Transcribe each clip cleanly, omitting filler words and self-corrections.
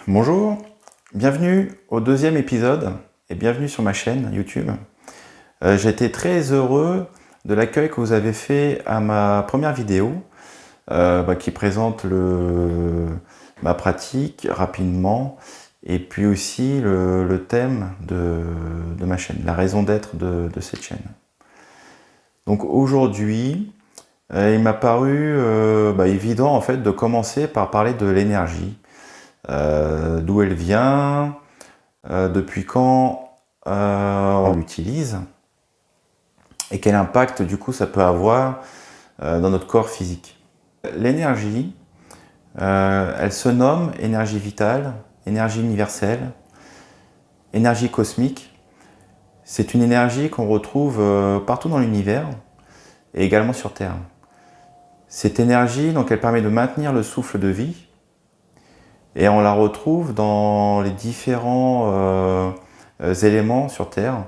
Bonjour, bienvenue au deuxième épisode et bienvenue sur ma chaîne YouTube. J'ai été très heureux de l'accueil que vous avez fait à ma première vidéo qui présente ma pratique rapidement et puis aussi le thème de ma chaîne, la raison d'être de cette chaîne. Donc aujourd'hui, il m'a paru évident en fait de commencer par parler de l'énergie. D'où elle vient, depuis quand on l'utilise et quel impact du coup ça peut avoir dans notre corps physique. L'énergie, elle se nomme énergie vitale, énergie universelle, énergie cosmique. C'est une énergie qu'on retrouve partout dans l'univers et également sur Terre. Cette énergie, donc, elle permet de maintenir le souffle de vie. Et on la retrouve dans les différents éléments sur Terre.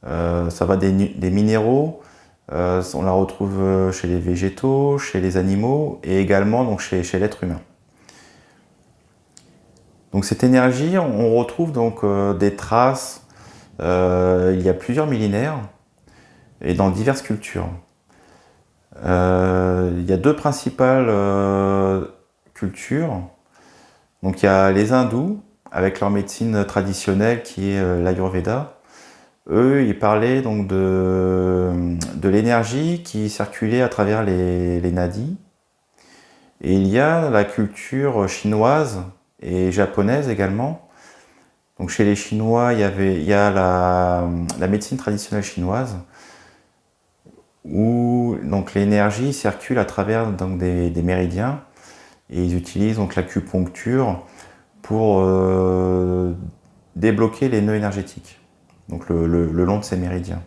Ça va des minéraux, on la retrouve chez les végétaux, chez les animaux et également donc, chez l'être humain. Donc cette énergie, on retrouve donc des traces il y a plusieurs millénaires et dans diverses cultures. Il y a deux principales cultures. Donc il y a les hindous, avec leur médecine traditionnelle qui est l'Ayurveda. Eux, ils parlaient donc de l'énergie qui circulait à travers les nadis. Et il y a la culture chinoise et japonaise également. Donc chez les Chinois, il y a la médecine traditionnelle chinoise, où donc l'énergie circule à travers donc, des méridiens. Et ils utilisent donc l'acupuncture pour débloquer les nœuds énergétiques, donc le long de ces méridiens.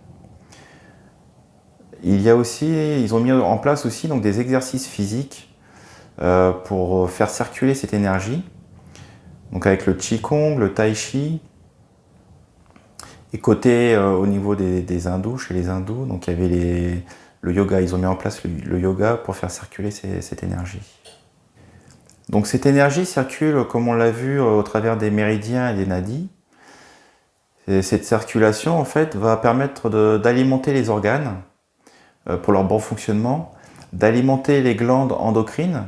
Ils ont mis en place aussi donc, des exercices physiques pour faire circuler cette énergie, donc avec le Qigong, le Tai Chi. Et côté au niveau des hindous, chez les hindous, donc il y avait le yoga. Ils ont mis en place le yoga pour faire circuler cette énergie. Donc cette énergie circule, comme on l'a vu, au travers des méridiens et des nadis. Et cette circulation, en fait, va permettre d'alimenter les organes pour leur bon fonctionnement, d'alimenter les glandes endocrines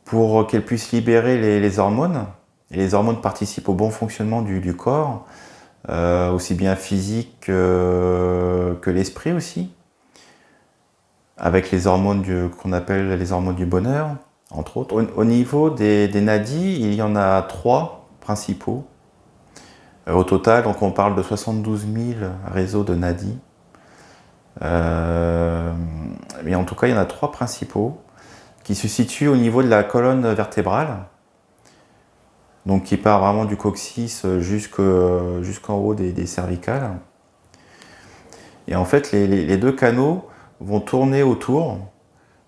pour qu'elles puissent libérer les hormones. Et les hormones participent au bon fonctionnement du corps, aussi bien physique que l'esprit aussi, avec les hormones qu'on appelle les hormones du bonheur. Entre autres. Au niveau des nadis, il y en a 3 principaux. Au total, donc on parle de 72 000 réseaux de nadis. Mais en tout cas, il y en a 3 principaux qui se situent au niveau de la colonne vertébrale. Donc qui part vraiment du coccyx jusqu'en haut des cervicales. Et en fait, les deux canaux vont tourner autour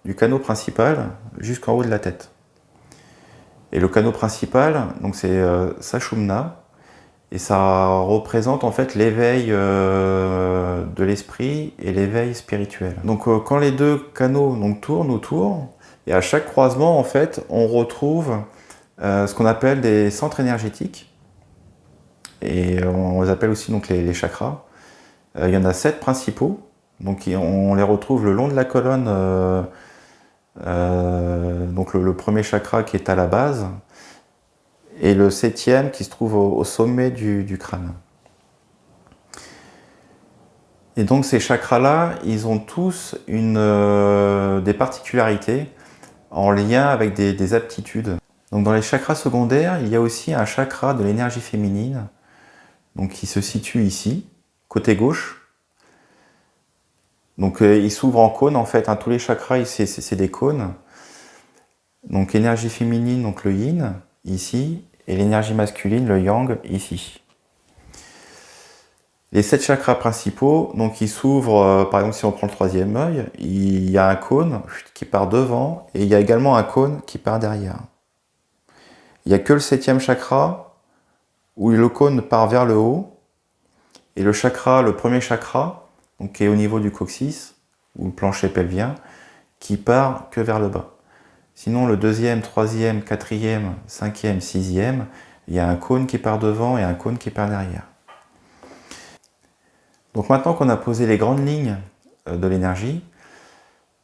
du canot principal jusqu'en haut de la tête. Et le canot principal, donc c'est Sushumna, et ça représente en fait l'éveil de l'esprit et l'éveil spirituel. Donc quand les deux canaux donc, tournent autour, et à chaque croisement en fait, on retrouve ce qu'on appelle des centres énergétiques, et on les appelle aussi donc les chakras. Il y en a 7 principaux, donc on les retrouve le long de la colonne. Donc le premier chakra qui est à la base et le 7e qui se trouve au sommet du crâne. Et donc ces chakras-là, ils ont tous des particularités en lien avec des aptitudes. Donc dans les chakras secondaires, il y a aussi un chakra de l'énergie féminine, donc qui se situe ici, côté gauche. Donc il s'ouvre en cône en fait, hein, tous les chakras c'est des cônes. Donc énergie féminine, donc le yin, ici, et l'énergie masculine, le yang, ici. Les 7 chakras principaux, donc ils s'ouvrent, par exemple si on prend le 3e œil, il y a un cône qui part devant, et il y a également un cône qui part derrière. Il n'y a que le 7e chakra, où le cône part vers le haut, et le premier chakra, donc qui est au niveau du coccyx, ou le plancher pelvien, qui part que vers le bas. Sinon, le deuxième, troisième, quatrième, cinquième, sixième, il y a un cône qui part devant et un cône qui part derrière. Donc maintenant qu'on a posé les grandes lignes de l'énergie,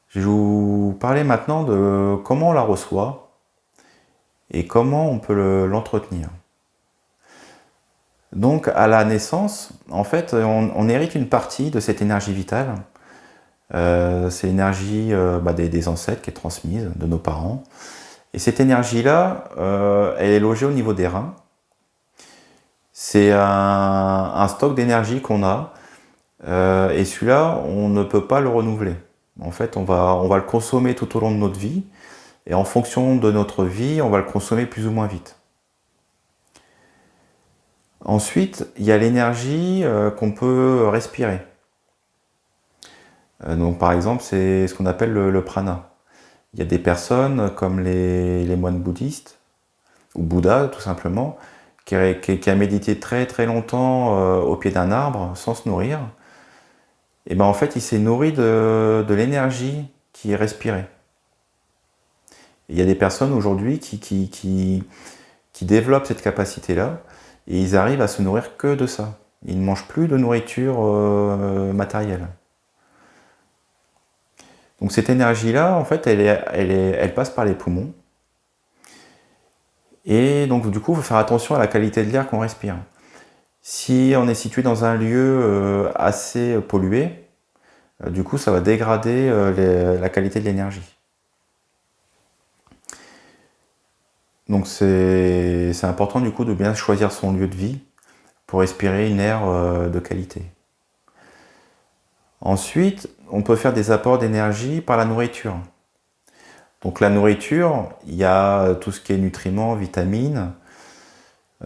je vais vous parler maintenant de comment on la reçoit et comment on peut l'entretenir. Donc à la naissance, en fait, on hérite une partie de cette énergie vitale. C'est l'énergie des ancêtres qui est transmise, de nos parents. Et cette énergie-là, elle est logée au niveau des reins. C'est un stock d'énergie qu'on a. Et celui-là, on ne peut pas le renouveler. En fait, on va le consommer tout au long de notre vie. Et en fonction de notre vie, on va le consommer plus ou moins vite. Ensuite, il y a l'énergie qu'on peut respirer. Donc, par exemple, c'est ce qu'on appelle le prana. Il y a des personnes comme les moines bouddhistes, ou Bouddha tout simplement, qui a médité très très longtemps au pied d'un arbre sans se nourrir. Et ben en fait, il s'est nourri de l'énergie qui est respirée. Il y a des personnes aujourd'hui qui développent cette capacité-là et ils arrivent à se nourrir que de ça. Ils ne mangent plus de nourriture matérielle. Donc cette énergie-là, en fait, elle passe par les poumons. Et donc du coup, il faut faire attention à la qualité de l'air qu'on respire. Si on est situé dans un lieu assez pollué, du coup, ça va dégrader la qualité de l'énergie. Donc c'est important du coup de bien choisir son lieu de vie pour respirer une air de qualité. Ensuite, on peut faire des apports d'énergie par la nourriture. Donc la nourriture, il y a tout ce qui est nutriments, vitamines,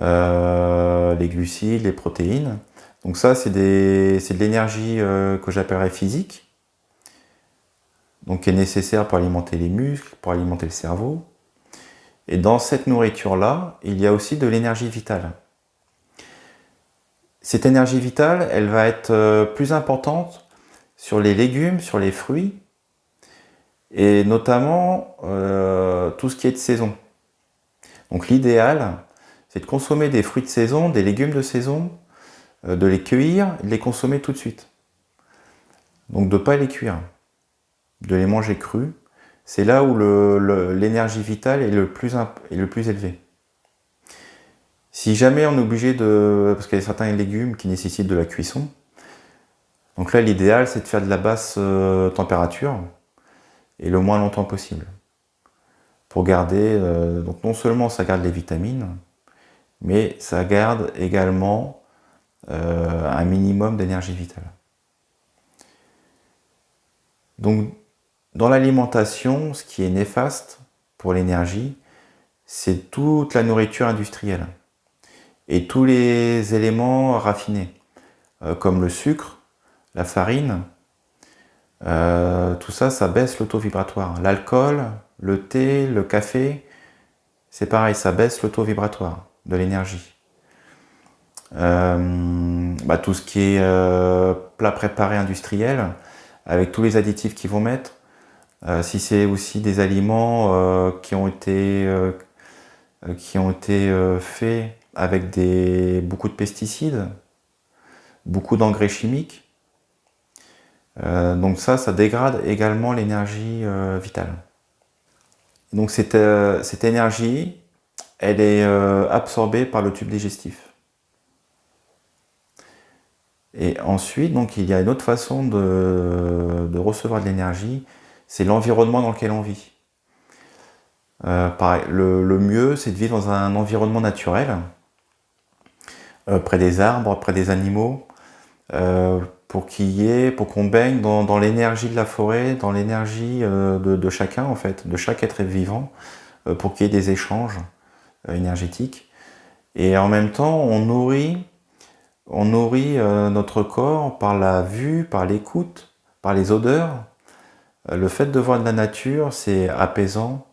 les glucides, les protéines. Donc ça, c'est de l'énergie que j'appellerais physique, donc qui est nécessaire pour alimenter les muscles, pour alimenter le cerveau. Et dans cette nourriture-là, il y a aussi de l'énergie vitale. Cette énergie vitale, elle va être plus importante sur les légumes, sur les fruits, et notamment tout ce qui est de saison. Donc l'idéal, c'est de consommer des fruits de saison, des légumes de saison, de les cueillir et de les consommer tout de suite. Donc de ne pas les cuire, de les manger crus. C'est là où l'énergie vitale est le plus élevé. Si jamais on est obligé parce qu'il y a certains légumes qui nécessitent de la cuisson, donc là l'idéal c'est de faire de la basse température et le moins longtemps possible. Pour garder, donc non seulement ça garde les vitamines, mais ça garde également un minimum d'énergie vitale. Donc dans l'alimentation, ce qui est néfaste pour l'énergie, c'est toute la nourriture industrielle et tous les éléments raffinés, comme le sucre, la farine, tout ça, ça baisse le taux vibratoire. L'alcool, le thé, le café, c'est pareil, ça baisse le taux vibratoire de l'énergie. Tout ce qui est plat préparé industriel, avec tous les additifs qu'ils vont mettre, si c'est aussi des aliments qui ont été faits avec beaucoup de pesticides, beaucoup d'engrais chimiques, donc ça dégrade également l'énergie vitale. Donc cette énergie, elle est absorbée par le tube digestif. Et ensuite, donc, il y a une autre façon de recevoir de l'énergie, c'est l'environnement dans lequel on vit. Pareil, le mieux, c'est de vivre dans un environnement naturel, près des arbres, près des animaux, pour qu'on baigne dans l'énergie de la forêt, dans l'énergie de chacun, en fait, de chaque être vivant, pour qu'il y ait des échanges énergétiques. Et en même temps, on nourrit notre corps par la vue, par l'écoute, par les odeurs. Le fait de voir de la nature, c'est apaisant.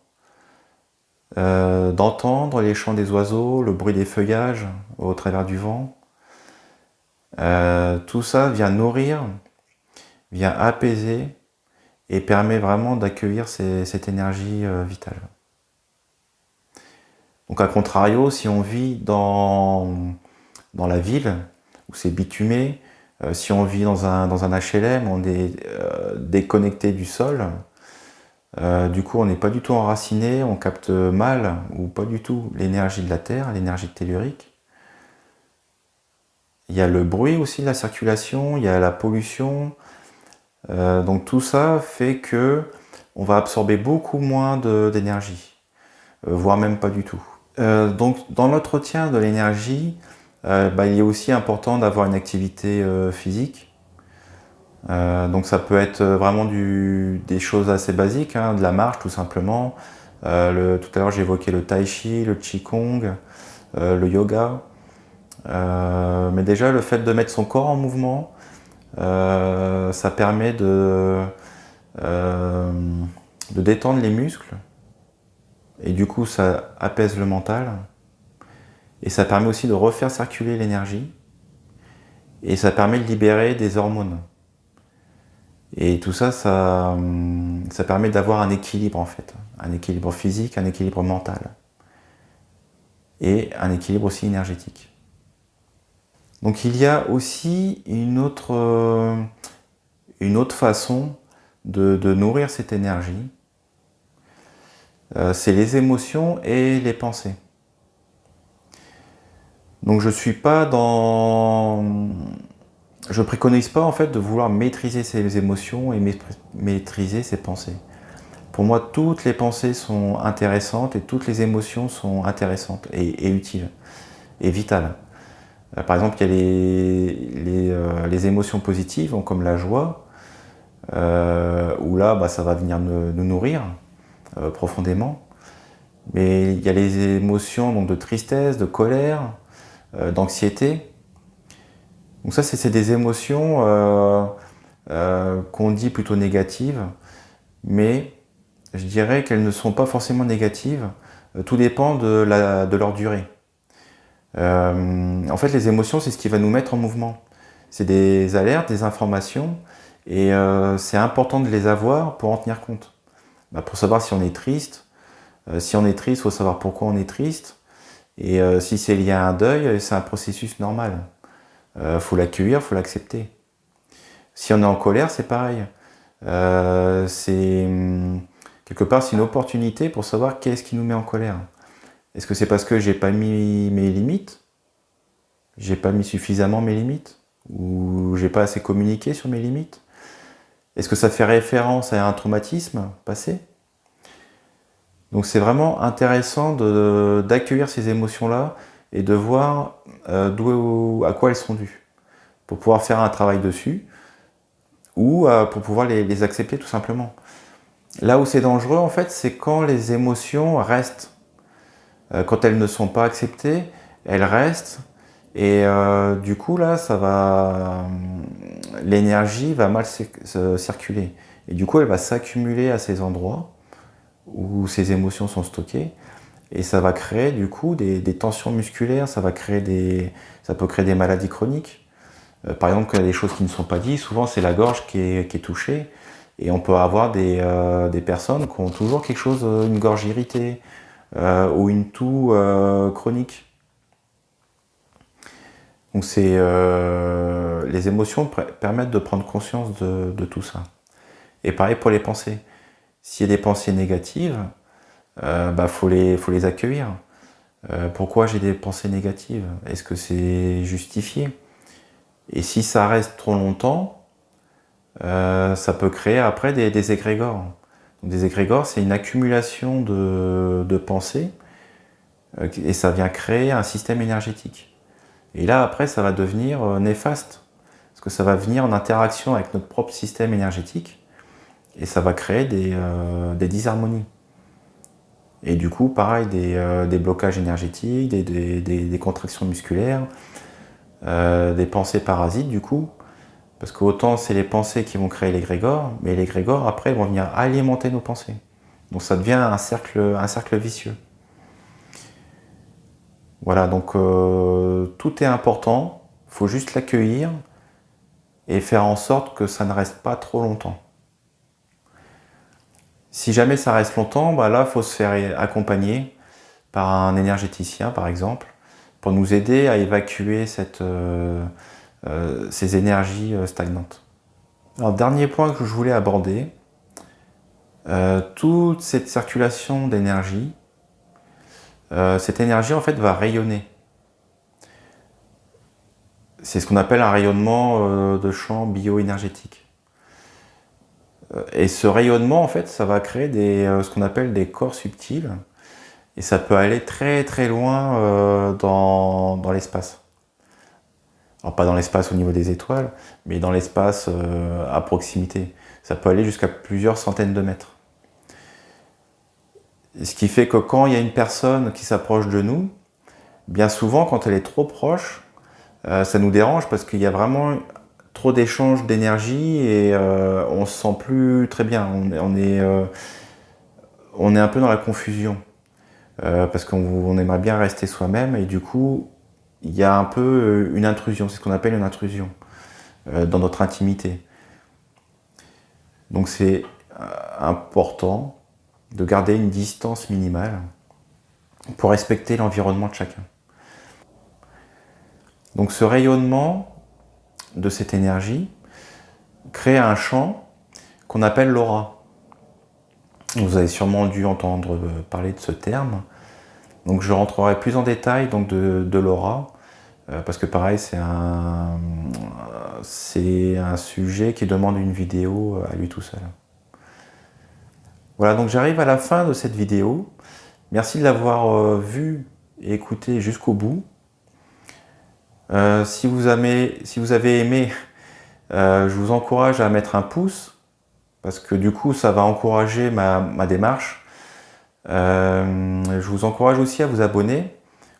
D'entendre les chants des oiseaux, le bruit des feuillages au travers du vent. Tout ça vient nourrir, vient apaiser et permet vraiment d'accueillir cette énergie vitale. Donc à contrario, si on vit dans la ville, où c'est bitumé, si on vit dans un HLM, on est déconnecté du sol, du coup on n'est pas du tout enraciné, on capte mal ou pas du tout l'énergie de la Terre, l'énergie tellurique. Il y a le bruit aussi de la circulation, il y a la pollution, donc tout ça fait que on va absorber beaucoup moins d'énergie, voire même pas du tout. Donc dans l'entretien de l'énergie, il est aussi important d'avoir une activité physique. Donc ça peut être vraiment des choses assez basiques, hein, de la marche tout simplement. Tout à l'heure j'ai évoqué le tai chi, le qigong, le yoga. Mais déjà le fait de mettre son corps en mouvement, ça permet de détendre les muscles. Et du coup, ça apaise le mental. Et ça permet aussi de refaire circuler l'énergie. Et ça permet de libérer des hormones. Et tout ça, ça permet d'avoir un équilibre en fait. Un équilibre physique, un équilibre mental. Et un équilibre aussi énergétique. Donc il y a aussi une autre façon de nourrir cette énergie. C'est les émotions et les pensées. Donc je préconise pas en fait de vouloir maîtriser ses émotions et maîtriser ses pensées. Pour moi, toutes les pensées sont intéressantes et toutes les émotions sont intéressantes et utiles et vitales. Par exemple, il y a les émotions positives, comme la joie, où là, ça va venir nous nourrir profondément. Mais il y a les émotions donc, de tristesse, de colère, d'anxiété. Donc ça, c'est des émotions qu'on dit plutôt négatives, mais je dirais qu'elles ne sont pas forcément négatives. Tout dépend de leur durée. En fait, les émotions, c'est ce qui va nous mettre en mouvement. C'est des alertes, des informations, et c'est important de les avoir pour en tenir compte. Pour savoir si on est triste. Si on est triste, il faut savoir pourquoi on est triste. Et si c'est lié à un deuil, c'est un processus normal. Faut l'accueillir, faut l'accepter. Si on est en colère, c'est pareil. Quelque part, c'est une opportunité pour savoir qu'est-ce qui nous met en colère. Est-ce que c'est parce que j'ai pas mis mes limites? J'ai pas mis suffisamment mes limites? Ou j'ai pas assez communiqué sur mes limites? Est-ce que ça fait référence à un traumatisme passé? Donc c'est vraiment intéressant d'accueillir ces émotions-là et de voir à quoi elles sont dues, pour pouvoir faire un travail dessus ou pour pouvoir les accepter tout simplement. Là où c'est dangereux en fait, c'est quand les émotions restent. Quand elles ne sont pas acceptées, elles restent et du coup là, l'énergie va mal circuler et du coup elle va s'accumuler à ces endroits où ces émotions sont stockées, et ça va créer du coup des tensions musculaires, ça peut créer des maladies chroniques. Par exemple, quand il y a des choses qui ne sont pas dites, souvent c'est la gorge qui est touchée, et on peut avoir des personnes qui ont toujours quelque chose, une gorge irritée, ou une toux chronique. Donc les émotions permettent de prendre conscience de tout ça. Et pareil pour les pensées. S'il y a des pensées négatives, faut les accueillir. Pourquoi j'ai des pensées négatives? Est-ce que c'est justifié? Et si ça reste trop longtemps, ça peut créer après des égrégores. Donc, des égrégores, c'est une accumulation de pensées et ça vient créer un système énergétique. Et là, après, ça va devenir néfaste parce que ça va venir en interaction avec notre propre système énergétique. Et ça va créer des disharmonies. Et du coup, pareil, des blocages énergétiques, des contractions musculaires, des pensées parasites du coup. Parce qu'autant c'est les pensées qui vont créer l'égrégore, mais l'égrégore après vont venir alimenter nos pensées. Donc ça devient un cercle vicieux. Voilà, donc tout est important, il faut juste l'accueillir et faire en sorte que ça ne reste pas trop longtemps. Si jamais ça reste longtemps, bah là, il faut se faire accompagner par un énergéticien, par exemple, pour nous aider à évacuer ces énergies stagnantes. Alors, dernier point que je voulais aborder, toute cette circulation d'énergie, cette énergie en fait va rayonner. C'est ce qu'on appelle un rayonnement de champ bioénergétique. Et ce rayonnement, en fait, ça va créer ce qu'on appelle des corps subtils. Et ça peut aller très très loin dans l'espace. Alors pas dans l'espace au niveau des étoiles, mais dans l'espace à proximité. Ça peut aller jusqu'à plusieurs centaines de mètres. Ce qui fait que quand il y a une personne qui s'approche de nous, bien souvent quand elle est trop proche, ça nous dérange parce qu'il y a vraiment trop d'échanges d'énergie et on se sent plus très bien. On est un peu dans la confusion parce qu'on aimerait bien rester soi-même et du coup il y a un peu une intrusion, c'est ce qu'on appelle une intrusion dans notre intimité. Donc c'est important de garder une distance minimale pour respecter l'environnement de chacun. Donc ce rayonnement de cette énergie crée un champ qu'on appelle l'aura. Vous avez sûrement dû entendre parler de ce terme. Donc je rentrerai plus en détail donc de l'aura, parce que pareil c'est un sujet qui demande une vidéo à lui tout seul. Voilà, donc j'arrive à la fin de cette vidéo. Merci de l'avoir vue et écoutée jusqu'au bout. Si vous avez aimé, je vous encourage à mettre un pouce, parce que du coup ça va encourager ma démarche. Je vous encourage aussi à vous abonner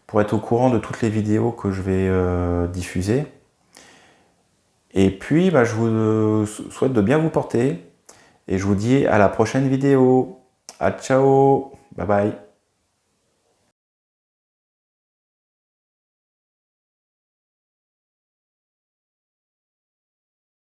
pour être au courant de toutes les vidéos que je vais diffuser. Et puis je vous souhaite de bien vous porter et je vous dis à la prochaine vidéo. À ciao, bye bye.